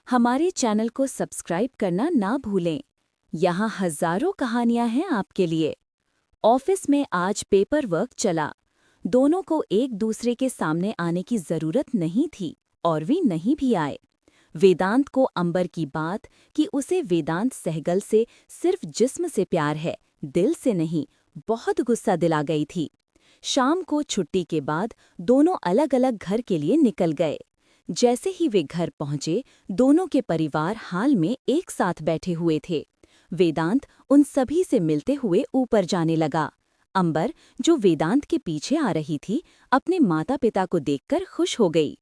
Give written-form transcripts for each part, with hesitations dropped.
हमारे चैनल को सब्सक्राइब करना ना भूलें। यहाँ हजारों कहानियां हैं आपके लिए। ऑफिस में आज पेपर वर्क चला। दोनों को एक दूसरे के सामने आने की जरूरत नहीं थी और वे नहीं भी आए। वेदांत को अंबर की बात कि उसे वेदांत सहगल से सिर्फ जिस्म से प्यार है, दिल से नहीं, बहुत गुस्सा दिला गई थी। शाम को छुट्टी के बाद दोनों अलग अलग घर के लिए निकल गए। जैसे ही वे घर पहुंचे, दोनों के परिवार हाल में एक साथ बैठे हुए थे। वेदांत उन सभी से मिलते हुए ऊपर जाने लगा। अंबर, जो वेदांत के पीछे आ रही थी, अपने माता पिता को देखकर खुश हो गई।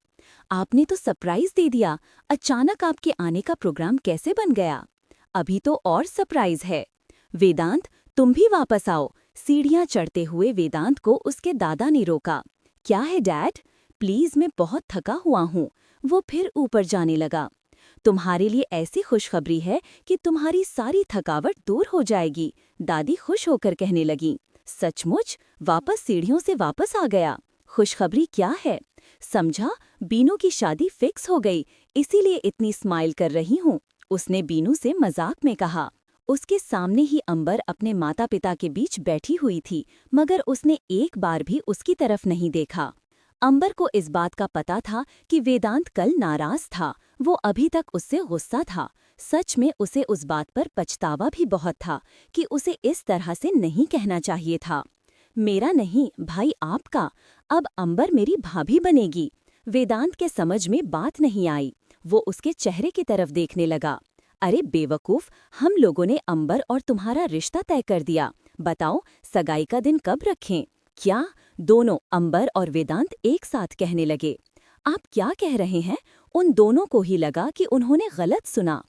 आपने तो सरप्राइज दे दिया। अचानक आपके आने का प्रोग्राम कैसे बन गया? अभी तो और सरप्राइज है। वेदांत, तुम भी वापस आओ। सीढ़ियां चढ़ते हुए वेदांत को उसके दादा ने रोका। क्या है डैड? प्लीज, मैं बहुत थका हुआ हूँ। वो फिर ऊपर जाने लगा। तुम्हारे लिए ऐसी खुशखबरी है कि तुम्हारी सारी थकावट दूर हो जाएगी, दादी खुश होकर कहने लगी। सचमुच? वापस सीढ़ियों से वापस आ गया? खुशखबरी क्या है? समझा, बीनू की शादी फिक्स हो गई, इसीलिए इतनी स्माइल कर रही हूँ, उसने बीनू से मजाक में कहा। उसके सामने ही अंबर अपने माता पिता के बीच बैठी हुई थी, मगर उसने एक बार भी उसकी तरफ नहीं देखा। अंबर को इस बात का पता था कि वेदांत कल नाराज था। वो अभी तक उससे गुस्सा था। सच में उसे उस बात पर पछतावा भी बहुत था कि उसे इस तरह से नहीं कहना चाहिए था। मेरा नहीं भाई, आपका। अब अंबर मेरी भाभी बनेगी। वेदांत के समझ में बात नहीं आई। वो उसके चेहरे की तरफ देखने लगा। अरे बेवकूफ, हम लोगों ने अंबर और तुम्हारा रिश्ता तय कर दिया। बताओ, सगाई का दिन कब रखें? क्या? दोनों अंबर और वेदांत एक साथ कहने लगे। आप क्या कह रहे हैं? उन दोनों को ही लगा कि उन्होंने गलत सुना।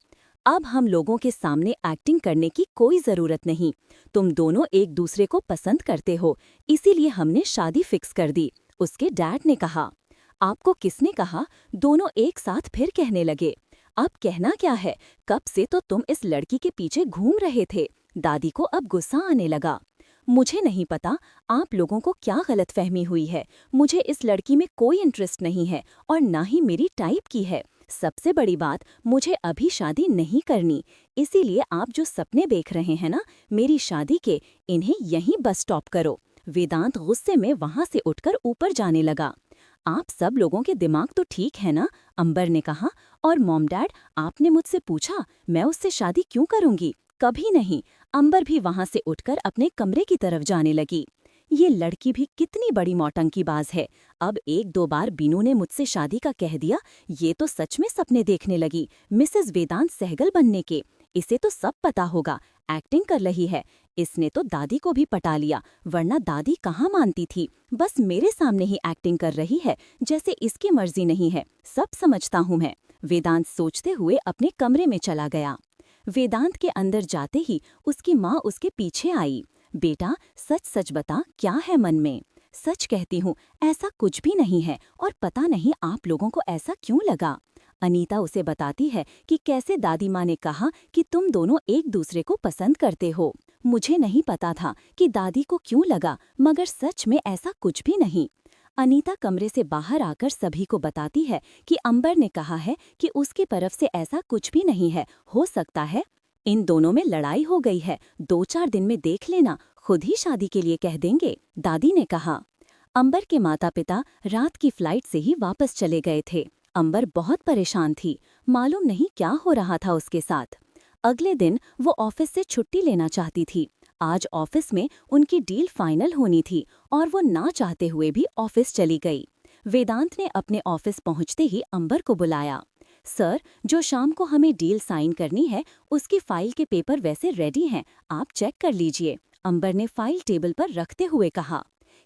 अब हम लोगों के सामने एक्टिंग करने की कोई जरूरत नहीं। तुम दोनों एक दूसरे को पसंद करते हो, इसीलिए हमने शादी फिक्स कर दी, उसके डैड ने कहा। आपको किसने कहा? दोनों एक साथ फिर कहने लगे। अब कहना क्या है? कब से तो तुम इस लड़की के पीछे घूम रहे थे। दादी को अब गुस्सा आने लगा। मुझे नहीं पता आप लोगों को क्या गलतफहमी हुई है। मुझे इस लड़की में कोई इंटरेस्ट नहीं है और ना ही मेरी टाइप की है। सबसे बड़ी बात, मुझे अभी शादी नहीं करनी। इसीलिए आप जो सपने देख रहे हैं ना मेरी शादी के, इन्हें यहीं बस स्टॉप करो। वेदांत गुस्से में वहां से उठकर ऊपर जाने लगा। आप सब लोगों के दिमाग तो ठीक है ना? अंबर ने कहा। और मॉम डैड, आपने मुझसे पूछा मैं उससे शादी क्यों करूंगी? कभी नहीं। अंबर भी वहां से उठकर अपने कमरे की तरफ जाने लगी। ये लड़की भी कितनी बड़ी मौटंकीबाज है। अब एक दो बार बीनू ने मुझसे शादी का कह दिया, ये तो सच में सपने देखने लगी मिसेस वेदांत सहगल बनने के। इसे तो सब पता होगा, एक्टिंग कर रही है। इसने तो दादी को भी पटा लिया, वरना दादी कहाँ मानती थी। बस मेरे सामने ही एक्टिंग कर रही है, जैसे इसकी मर्जी नहीं है। सब समझता हूँ मैं। वेदांत सोचते हुए अपने कमरे में चला गया। वेदांत के अंदर जाते ही उसकी माँ उसके पीछे आई। बेटा, सच सच बता, क्या है मन में? सच कहती हूँ, ऐसा कुछ भी नहीं है और पता नहीं आप लोगों को ऐसा क्यों लगा। अनीता उसे बताती है कि कैसे दादी माँ ने कहा कि तुम दोनों एक दूसरे को पसंद करते हो। मुझे नहीं पता था कि दादी को क्यों लगा, मगर सच में ऐसा कुछ भी नहीं। अनीता कमरे से बाहर आकर सभी को बताती है कि अंबर ने कहा है कि उसकी तरफ से ऐसा कुछ भी नहीं है। हो सकता है इन दोनों में लड़ाई हो गई है, 2-4 दिन में देख लेना, खुद ही शादी के लिए कह देंगे, दादी ने कहा। अंबर के माता पिता रात की फ्लाइट से ही वापस चले गए थे। अंबर बहुत परेशान थी, मालूम नहीं क्या हो रहा था उसके साथ। अगले दिन वो ऑफिस से छुट्टी लेना चाहती थी। आज ऑफिस में उनकी डील फाइनल होनी थी और वो ना चाहते हुए भी ऑफिस चली गई। वेदांत ने अपने ऑफिस पहुंचते ही अंबर को बुलाया। सर, जो शाम को हमें डील साइन करनी है उसकी फाइल के पेपर वैसे रेडी हैं, आप चेक कर लीजिए, अंबर ने फाइल टेबल पर रखते हुए कहा।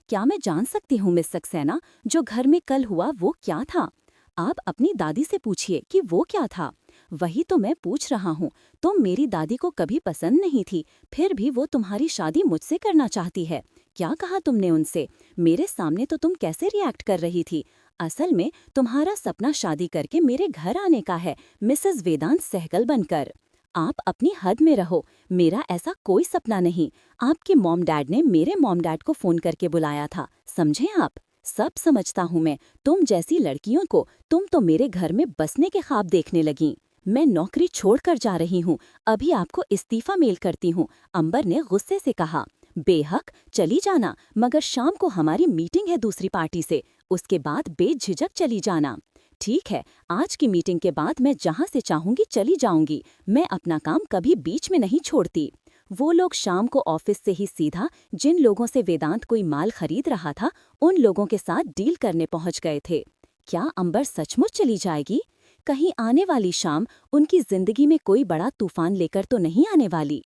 क्या मैं जान सकती हूँ मिस सक्सेना, जो घर में कल हुआ वो क्या था? आप अपनी दादी से पूछिए कि वो क्या था। वही तो मैं पूछ रहा हूँ। तुम मेरी दादी को कभी पसंद नहीं थी, फिर भी वो तुम्हारी शादी मुझसे करना चाहती है। क्या कहा तुमने उनसे? मेरे सामने तो तुम कैसे रिएक्ट कर रही थी? असल में तुम्हारा सपना शादी करके मेरे घर आने का है, मिसेस वेदांत सहगल बनकर। आप अपनी हद में रहो, मेरा ऐसा कोई सपना नहीं। आपके मॉम डैड ने मेरे मॉम डैड को फोन करके बुलाया था, समझे आप? सब समझता हूँ मैं। तुम जैसी लड़कियों को तुम तो मेरे घर में बसने के ख्वाब देखने लगी। मैं नौकरी छोड़कर जा रही हूँ, अभी आपको इस्तीफा मेल करती हूँ, अंबर ने गुस्से से कहा। बेहक चली जाना, मगर शाम को हमारी मीटिंग है दूसरी पार्टी से, उसके बाद बेझिझक चली जाना। ठीक है, आज की मीटिंग के बाद मैं जहाँ से चाहूँगी चली जाऊँगी, मैं अपना काम कभी बीच में नहीं छोड़ती। वो लोग शाम को ऑफिस से ही सीधा जिन लोगों से वेदांत कोई माल खरीद रहा था, उन लोगों के साथ डील करने पहुंच गए थे। क्या अंबर सचमुच चली जाएगी? कहीं आने वाली शाम उनकी जिंदगी में कोई बड़ा तूफान लेकर तो नहीं आने वाली?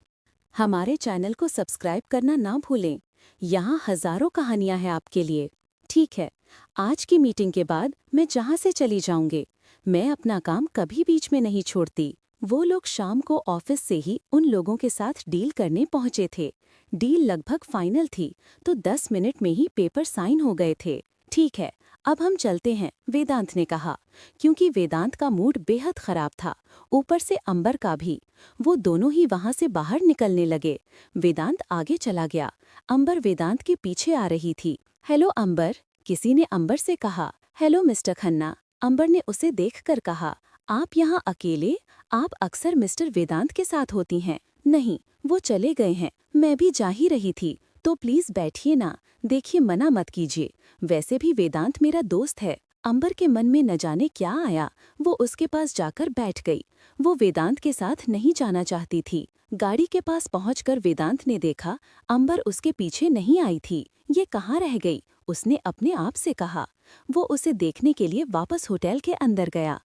हमारे चैनल को सब्सक्राइब करना ना भूलें। यहाँ हजारों कहानियां हैं आपके लिए। ठीक है, आज की मीटिंग के बाद मैं जहाँ से चली जाऊंगी, मैं अपना काम कभी बीच में नहीं छोड़ती। वो लोग शाम को ऑफिस से ही उन लोगों के साथ डील करने पहुंचे थे। डील लगभग फाइनल थी, तो 10 मिनट में ही पेपर साइन हो गए थे। ठीक है, अब हम चलते हैं, वेदांत ने कहा, क्योंकि वेदांत का मूड बेहद खराब था, ऊपर से अंबर का भी। वो दोनों ही वहां से बाहर निकलने लगे। वेदांत आगे चला गया, अंबर वेदांत के पीछे आ रही थी। हेलो अंबर, किसी ने अंबर से कहा। हेलो मिस्टर खन्ना, अंबर ने उसे देखकर कहा। आप यहाँ अकेले? आप अक्सर मिस्टर वेदांत के साथ होती हैं। नहीं, वो चले गए हैं, मैं भी जा ही रही थी, तो प्लीज बैठिए ना। देखिए, मना मत कीजिए, वैसे भी वेदांत मेरा दोस्त है। अंबर के मन में न जाने क्या आया, वो उसके पास जाकर बैठ गई। वो वेदांत के साथ नहीं जाना चाहती थी। गाड़ी के पास पहुंचकर वेदांत ने देखा, अंबर उसके पीछे नहीं आई थी। ये कहाँ रह गई? उसने अपने आप से कहा। वो उसे देखने के लिए वापस होटल के अंदर गया।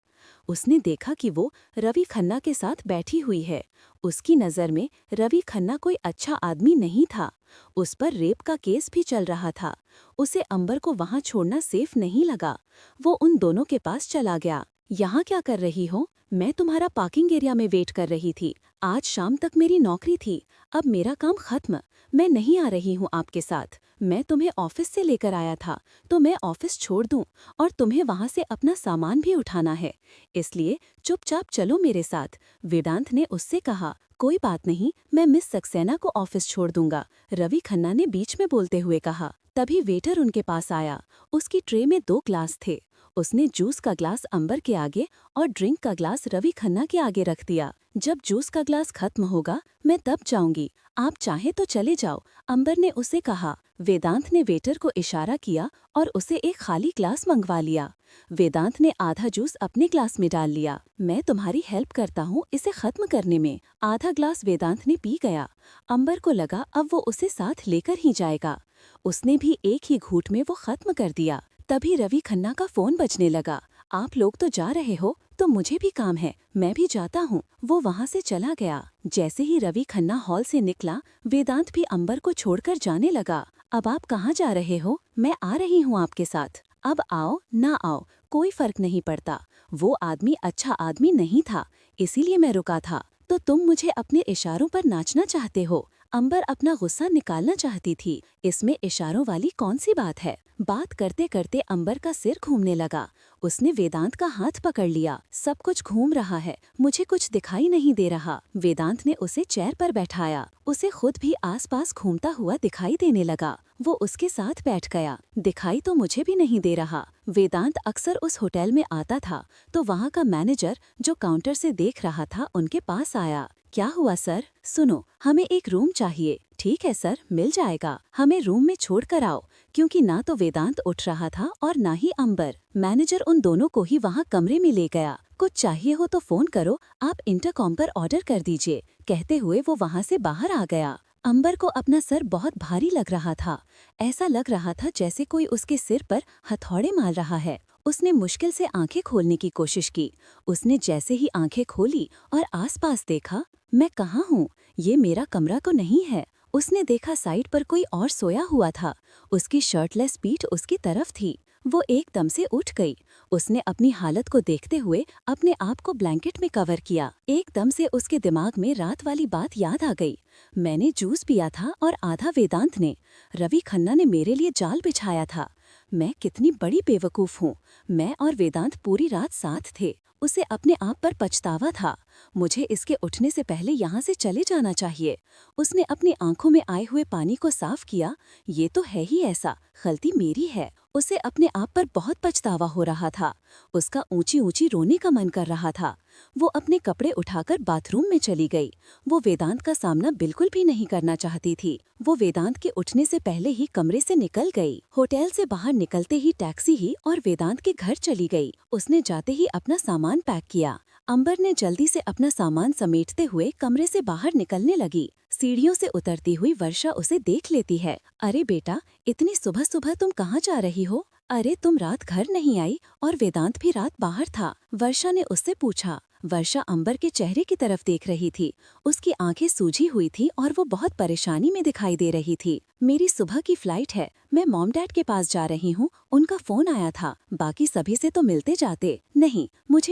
उसने देखा कि वो रवि खन्ना के साथ बैठी हुई है। उसकी नज़र में रवि खन्ना कोई अच्छा आदमी नहीं था। उस पर रेप का केस भी चल रहा था। उसे अंबर को वहां छोड़ना सेफ नहीं लगा। वो उन दोनों के पास चला गया। यहाँ क्या कर रही हो? मैं तुम्हारा पार्किंग एरिया में वेट कर रही थी। आज शाम तक मेरी नौकरी थी, अब मेरा काम खत्म। मैं नहीं आ रही हूँ आपके साथ। मैं तुम्हें ऑफिस से लेकर आया था, तो मैं ऑफिस छोड़ दूं, और तुम्हें वहां से अपना सामान भी उठाना है, इसलिए चुपचाप चलो मेरे साथ। वेदांत ने उससे कहा। कोई बात नहीं, मैं मिस सक्सेना को ऑफिस छोड़ दूंगा, रवि खन्ना ने बीच में बोलते हुए कहा। तभी वेटर उनके पास आया। उसकी ट्रे में 2 ग्लास थे। उसने जूस का ग्लास अंबर के आगे और ड्रिंक का ग्लास रवि खन्ना के आगे रख दिया। जब जूस का ग्लास खत्म होगा, मैं तब जाऊंगी, आप चाहे तो चले जाओ, अंबर ने उसे कहा। वेदांत ने वेटर को इशारा किया और उसे एक खाली ग्लास मंगवा लिया। वेदांत ने आधा जूस अपने ग्लास में डाल लिया। मैं तुम्हारी हेल्प करता हूँ इसे खत्म करने में। आधा ग्लास वेदांत ने पी गया। अंबर को लगा अब वो उसे साथ लेकर ही जाएगा। उसने भी एक ही घूंट में वो खत्म कर दिया। तभी रवि खन्ना का फोन बजने लगा। आप लोग तो जा रहे हो, तो मुझे भी काम है, मैं भी जाता हूँ। वो वहाँ से चला गया। जैसे ही रवि खन्ना हॉल से निकला, वेदांत भी अंबर को छोड़कर जाने लगा। अब आप कहाँ जा रहे हो? मैं आ रही हूँ आपके साथ। अब आओ ना आओ, कोई फर्क नहीं पड़ता। वो आदमी अच्छा आदमी नहीं था, इसीलिए मैं रुका था। तो तुम मुझे अपने इशारों पर नाचना चाहते हो? अंबर अपना गुस्सा निकालना चाहती थी। इसमें इशारों वाली कौन सी बात है? बात करते करते अंबर का सिर घूमने लगा। उसने वेदांत का हाथ पकड़ लिया। सब कुछ घूम रहा है, मुझे कुछ दिखाई नहीं दे रहा। वेदांत ने उसे चेयर पर बैठाया। उसे खुद भी आसपास घूमता हुआ दिखाई देने लगा। वो उसके साथ बैठ गया। दिखाई तो मुझे भी नहीं दे रहा। वेदांत अक्सर उस होटल में आता था, तो वहाँ का मैनेजर जो काउंटर से देख रहा था उनके पास आया। क्या हुआ सर? सुनो, हमें एक रूम चाहिए। ठीक है सर, मिल जाएगा, हमें रूम में छोड़ कर आओ। क्योंकि ना तो वेदांत उठ रहा था और ना ही अंबर। मैनेजर उन दोनों को ही वहाँ कमरे में ले गया। कुछ चाहिए हो तो फोन करो, आप इंटरकॉम पर ऑर्डर कर दीजिए, कहते हुए वो वहाँ से बाहर आ गया। अंबर को अपना सर बहुत भारी लग रहा था। ऐसा लग रहा था जैसे कोई उसके सिर पर हथौड़े मार रहा है। उसने मुश्किल से आंखें खोलने की कोशिश की। उसने जैसे ही आंखें खोली और आसपास देखा, मैं कहाँ हूँ? ये मेरा कमरा तो नहीं है। उसने देखा साइड पर कोई और सोया हुआ था। उसकी शर्टलेस पीठ उसकी तरफ थी। वो एकदम से उठ गई। उसने अपनी हालत को देखते हुए अपने आप को ब्लैंकेट में कवर किया। एकदम से उसके दिमाग में रात वाली बात याद आ गई। मैंने जूस पिया था और आधा वेदांत ने। रवि खन्ना ने मेरे लिए जाल बिछाया था। मैं कितनी बड़ी बेवकूफ़ हूँ। मैं और वेदांत पूरी रात साथ थे। उसे अपने आप पर पछतावा था। मुझे इसके उठने से पहले यहाँ से चले जाना चाहिए। उसने अपनी आंखों में आए हुए पानी को साफ किया। ये तो है ही ऐसा, गलती मेरी है। उसे अपने आप पर बहुत पछतावा हो रहा था। उसका ऊंची ऊंची रोने का मन कर रहा था। वो अपने कपड़े उठाकर बाथरूम में चली गई। वो वेदांत का सामना बिल्कुल भी नहीं करना चाहती थी। वो वेदांत के उठने से पहले ही कमरे से निकल गई। होटल से बाहर निकलते ही टैक्सी ही और वेदांत के घर चली गई। उसने जाते ही अपना सामान पैक किया। अंबर ने जल्दी से अपना सामान समेटते हुए कमरे से बाहर निकलने लगी। सीढ़ियों से उतरती हुई वर्षा उसे देख लेती है। अरे बेटा, इतनी सुबह सुबह तुम कहाँ जा रही हो? अरे तुम रात घर नहीं आई और वेदांत भी रात बाहर था, वर्षा ने उससे पूछा। वर्षा अंबर के चेहरे की तरफ देख रही थी। उसकी आंखें सूजी हुई थी और वो बहुत परेशानी में दिखाई दे रही थी। मेरी सुबह की फ्लाइट है, मैं मॉम डैड के पास जा रही हूँ। उनका फोन आया था, बाकी सभी से तो मिलते जाते। नहीं,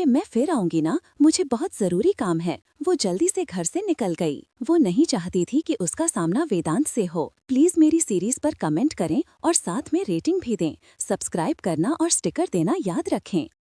मैं फिर आऊंगी ना, मुझे बहुत जरूरी काम है। वो जल्दी से घर से निकल गई। वो नहीं चाहती थी कि उसका सामना वेदांत से हो। प्लीज मेरी सीरीज पर कमेंट करें और साथ में रेटिंग भी दें। सब्सक्राइब करना और स्टिकर देना याद रखें।